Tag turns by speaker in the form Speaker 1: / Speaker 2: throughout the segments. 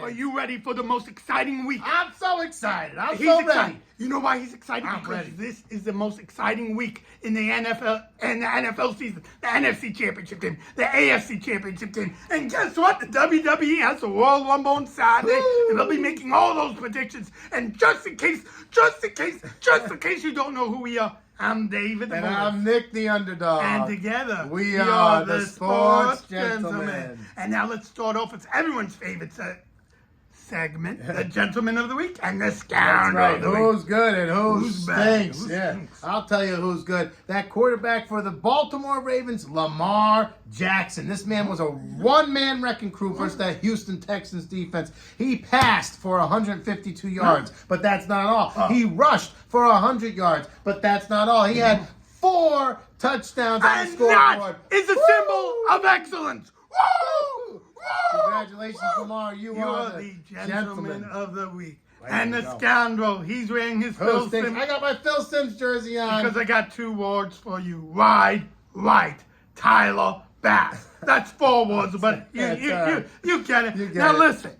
Speaker 1: Are you ready for the most exciting week?
Speaker 2: I'm so excited. I'm
Speaker 1: He's
Speaker 2: so
Speaker 1: excited.
Speaker 2: ready.
Speaker 1: You know why he's excited?
Speaker 2: I'm
Speaker 1: Because
Speaker 2: ready.
Speaker 1: this is the most exciting week in the NFL and the NFL season. The NFC Championship game, the AFC Championship game, and guess what? The WWE has the Royal Rumble on Saturday, and they'll be making all those predictions. And just in case you don't know who we are, I'm David the
Speaker 2: And
Speaker 1: Morris.
Speaker 2: I'm Nick the Underdog.
Speaker 1: And together,
Speaker 2: we are the Sports Gentlemen.
Speaker 1: And now let's start off with everyone's favorite segment, the Gentleman of the Week and the
Speaker 2: That's
Speaker 1: Scoundrel
Speaker 2: right.
Speaker 1: of the Week.
Speaker 2: Who's good and who
Speaker 1: Who's bad?
Speaker 2: stinks?
Speaker 1: Who
Speaker 2: Yeah,
Speaker 1: stinks?
Speaker 2: I'll tell you who's good. That quarterback for the Baltimore Ravens, Lamar Jackson. This man was a one-man wrecking crew versus that Houston Texans defense. He passed for 152 yards, but that's not all. He rushed for 100 yards, but that's not all. He had 4 touchdowns on the
Speaker 1: And
Speaker 2: scoreboard.
Speaker 1: that is a symbol of excellence. Woo! Woo!
Speaker 2: Congratulations, Lamar. You
Speaker 1: You
Speaker 2: are
Speaker 1: are
Speaker 2: the
Speaker 1: the Gentleman of the Week.
Speaker 2: Way
Speaker 1: And
Speaker 2: to
Speaker 1: the
Speaker 2: go.
Speaker 1: Scoundrel, he's wearing his
Speaker 2: Who
Speaker 1: Phil
Speaker 2: stinks?
Speaker 1: Sims.
Speaker 2: I got my Phil Sims jersey on.
Speaker 1: Because I got 2 words for you. Ride, right, Tyler Bass. That's 4 words, but you get it.
Speaker 2: You get
Speaker 1: Now
Speaker 2: it.
Speaker 1: listen,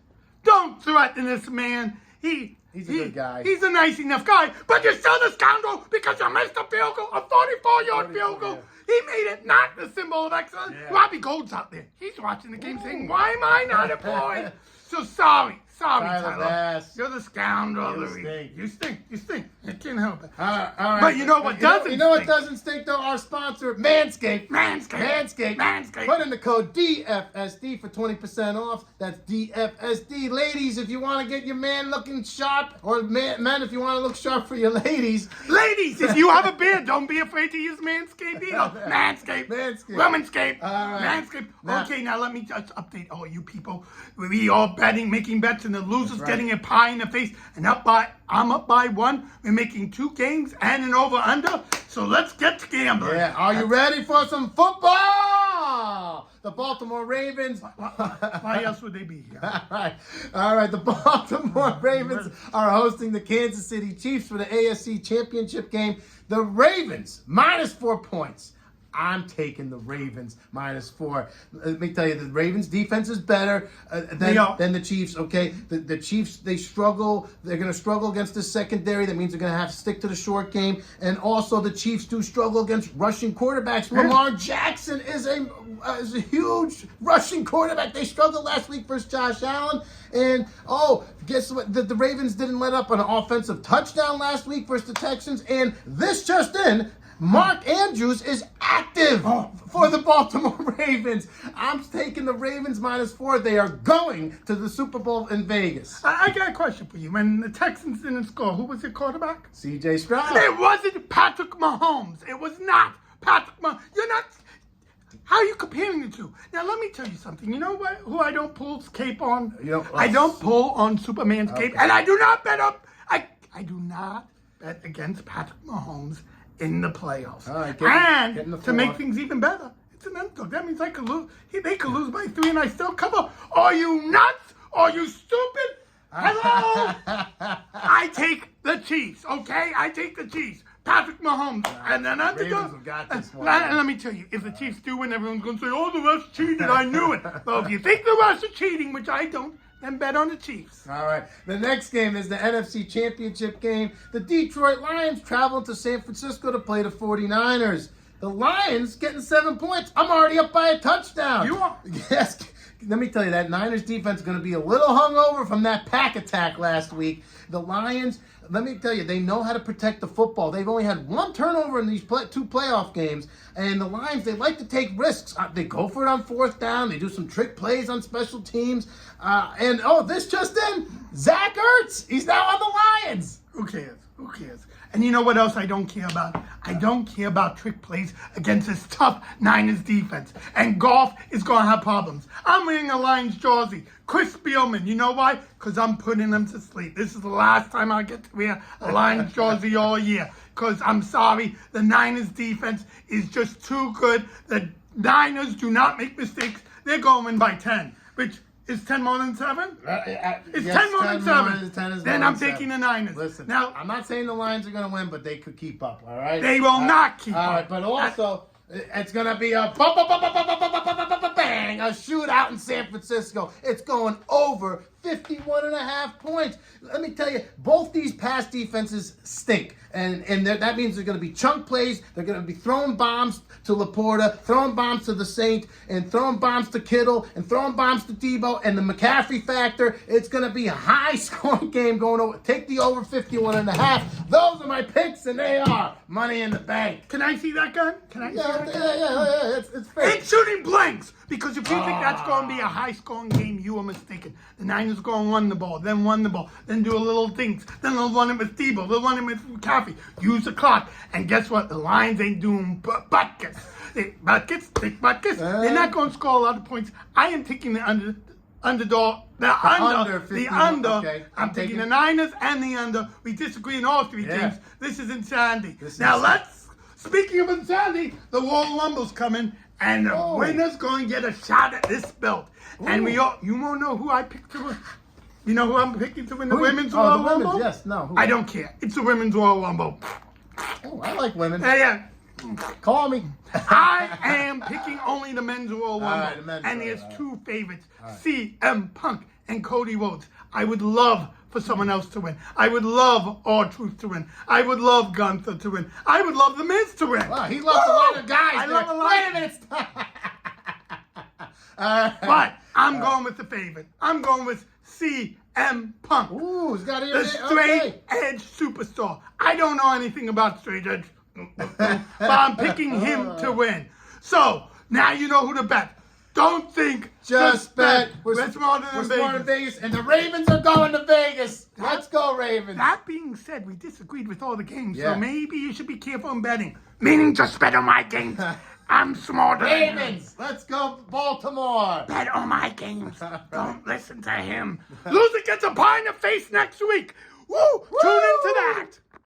Speaker 1: don't threaten this man.
Speaker 2: He's a good guy.
Speaker 1: He's a nice enough guy, but you're still the scoundrel because you missed a field goal, a 44-yard field goal.
Speaker 2: yeah.
Speaker 1: He made it not the symbol of excellence.
Speaker 2: Yeah.
Speaker 1: Robbie Gold's out there. He's watching the game saying, why am I not employed? So sorry,
Speaker 2: Tyler
Speaker 1: Tyler.
Speaker 2: Bass.
Speaker 1: You're the scoundrel
Speaker 2: You
Speaker 1: of the week.
Speaker 2: stink.
Speaker 1: You stink. I can't help it.
Speaker 2: All right.
Speaker 1: But you know what doesn't
Speaker 2: You know what
Speaker 1: stink?
Speaker 2: doesn't stink though? Our sponsor, Manscaped.
Speaker 1: Manscaped. Manscaped.
Speaker 2: Put in the code DFSD for 20% off. That's DFSD. Ladies, if you want to get your man looking sharp, or men, if you want to look sharp for your ladies.
Speaker 1: Ladies, if you have a beard, don't be afraid to use Manscaped either. Manscaped.
Speaker 2: Manscaped.
Speaker 1: Womanscaped.
Speaker 2: All right.
Speaker 1: Manscaped.
Speaker 2: Now-
Speaker 1: Okay, now let me just update all you people. We all betting, making bets, and the loser's
Speaker 2: right.
Speaker 1: getting a pie in the face. And I'm up by 1. We're making 2 games and an over-under. So let's get to gambling.
Speaker 2: Yeah, are you ready for some football? The Baltimore Ravens.
Speaker 1: Why else would they be here?
Speaker 2: All right. The Baltimore Ravens are hosting the Kansas City Chiefs for the AFC Championship game. The Ravens, -4 points. I'm taking the Ravens -4. Let me tell you, the Ravens defense is better than the Chiefs, okay? The Chiefs, they struggle. They're going to struggle against the secondary. That means they're going to have to stick to the short game. And also, the Chiefs do struggle against rushing quarterbacks. Lamar Jackson is a huge rushing quarterback. They struggled last week versus Josh Allen. And, guess what? The Ravens didn't let up an offensive touchdown last week versus the Texans. And this just in, Mark Andrews is active for the Baltimore Ravens. I'm taking the Ravens -4. They are going to the Super Bowl in Vegas.
Speaker 1: I got a question for you. When the Texans didn't score, who was your quarterback?
Speaker 2: C.J. Stroud.
Speaker 1: It wasn't Patrick Mahomes. It was not Patrick Mahomes. You're not. How are you comparing the two? Now, let me tell you something. You know what? Who I don't pull cape on? I don't pull on Superman's cape. And I do not bet up. I do not bet against Patrick Mahomes in the playoffs.
Speaker 2: All right,
Speaker 1: and
Speaker 2: get in the
Speaker 1: to make
Speaker 2: floor.
Speaker 1: things even better, it's an underdog. That means I could lose. They could lose by 3 and I still cover. Are you nuts? Are you stupid? Hello? I take the Chiefs, okay? I take the Chiefs. Patrick Mahomes. And then underdog.
Speaker 2: Ravens have got this one.
Speaker 1: And let me tell you, if the Chiefs do win, everyone's going to say, oh, the refs cheated. I knew it. Well, if you think the refs are cheating, which I don't, then bet on the Chiefs.
Speaker 2: All right. The next game is the NFC Championship game. The Detroit Lions travel to San Francisco to play the 49ers. The Lions getting 7 points. I'm already up by a touchdown.
Speaker 1: You are?
Speaker 2: Yes. Let me tell you, that Niners defense is going to be a little hungover from that pack attack last week. The Lions, let me tell you, they know how to protect the football. They've only had 1 turnover in these 2 playoff games. And the Lions, they like to take risks. They go for it on 4th down. They do some trick plays on special teams. This just in, Zach Ertz, he's now on the Lions.
Speaker 1: Who cares? Who cares? And you know what else I don't care about? I don't care about trick plays against this tough Niners defense. And Goff is going to have problems. I'm wearing a Lions jersey. Chris Spielman. You know why? Because I'm putting them to sleep. This is the last time I get to wear a Lions jersey all year. Because I'm sorry, the Niners defense is just too good. The Niners do not make mistakes. They're going by 10, which is 10 more than 7? It's 10 more than 7. Then I'm taking the Niners.
Speaker 2: Listen,
Speaker 1: now,
Speaker 2: I'm not saying the Lions are going to win, but they could keep up, all right?
Speaker 1: They will not keep
Speaker 2: All
Speaker 1: up.
Speaker 2: right, but also, it's going to be a bang, a shootout in San Francisco. It's going over 51.5 points. Let me tell you, both these pass defenses stink. And that means they're going to be chunk plays. They're going to be throwing bombs to Laporta, throwing bombs to the Saint, and throwing bombs to Kittle, and throwing bombs to Debo, and the McCaffrey factor. It's going to be a high-scoring game going over. Take the over 51.5. Those are my picks, and they are Money in the Bank.
Speaker 1: Can I see that gun? Can I see that gun?
Speaker 2: Yeah. It's fair.
Speaker 1: It's shooting blanks, because if you think that's going to be a high-scoring game, you are mistaken. The Niners going to run the ball, then do a little things, then they'll run it with Debo, they'll run it with McCaffrey. Use the clock, and guess what? The Lions ain't doing buckets. Take buckets. They're not going to score a lot of points. I am taking the underdog. The under.
Speaker 2: Okay.
Speaker 1: I'm taking the Niners and the under. We disagree in all three teams. This is insanity. Speaking of insanity, the Royal Rumble's coming, and the winner's going to get a shot at this belt. Ooh. And you won't know who I picked to win. You know who I'm picking to win the Women's Royal Rumble?
Speaker 2: Yes, no.
Speaker 1: I don't care. It's the Women's Royal Rumble.
Speaker 2: Oh, I like women.
Speaker 1: Yeah.
Speaker 2: Call me.
Speaker 1: I am picking only the Men's Royal Rumble.
Speaker 2: Right,
Speaker 1: and there's two favorites, CM Punk and Cody Rhodes. I would love for someone else to win. I would love R-Truth to win. I would love Gunther to win. I would love The Miz to win.
Speaker 2: Wow, he loves a lot of guys.
Speaker 1: I love a lot.
Speaker 2: Wait a minute.
Speaker 1: But I'm going with the favorite. I'm going with CM Punk.
Speaker 2: Ooh, he's got
Speaker 1: the straight edge superstar. I don't know anything about straight edge, but I'm picking him to win. So now you know who to bet. Don't think,
Speaker 2: just bet.
Speaker 1: We're smarter than
Speaker 2: Vegas. And the Ravens are going to Vegas. Let's go, Ravens.
Speaker 1: That being said, we disagreed with all the games, so maybe you should be careful in betting. Meaning just bet on my games. I'm smarter than him.
Speaker 2: Ravens, let's go Baltimore.
Speaker 1: Bet on my games. Don't listen to him. Loser gets a pie in the face next week. Woo! Tune into that.